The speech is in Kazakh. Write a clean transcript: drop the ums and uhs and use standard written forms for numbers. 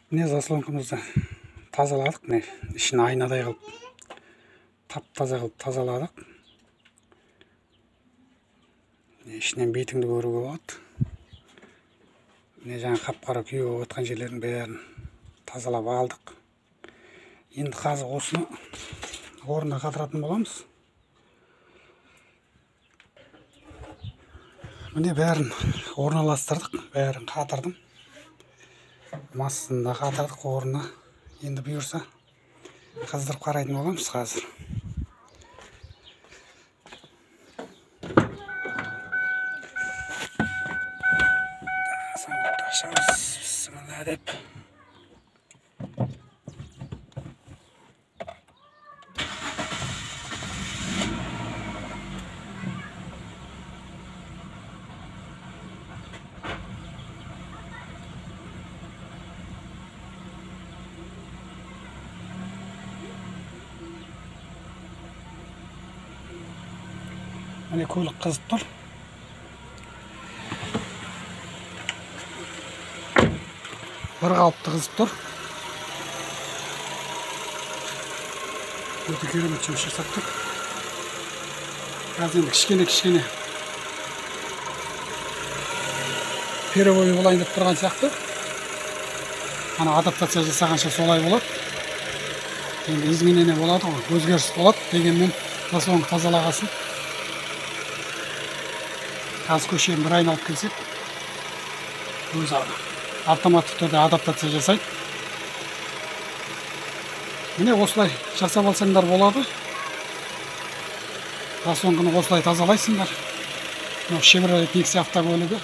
Міне заслонкамызды тазаладық. Міне ішін айнадай қылып, тап-таза қылып тазаладық. Ішінен бетіңді көруге болады. Міне жаңа қап-қара күйе болып жатқан жерлердің бәрін тазалап алдық. Енді қазір осыны орнына қатыратын боламыз. Міне бәрін орналастырдық, бәрін қатырдым. Масын да қатырдық орнына. Енді бұйырса қыздырып қарайтын боламыз қазір. Бісміллә деп. Міне көлік қызып тұр. Бір қалыпты қызып тұр. Өте керемет жұмыс жасап тұр. Қазір енді кішкене перебой болайын деп тұрған сияқты. Ана адаптация жасағанша солай болады. Енді изменение болады ғой, өзгеріс болады дегенмен заслонка тазалағасын. Қазір көшені бір айналып келсек, өзі автоматтық түрде адаптация жасайды. Міне осылай жасап алсаңдар болады. Заслонканы осылай тазалайсыңдар. Chevrolet Nexia автокөлігі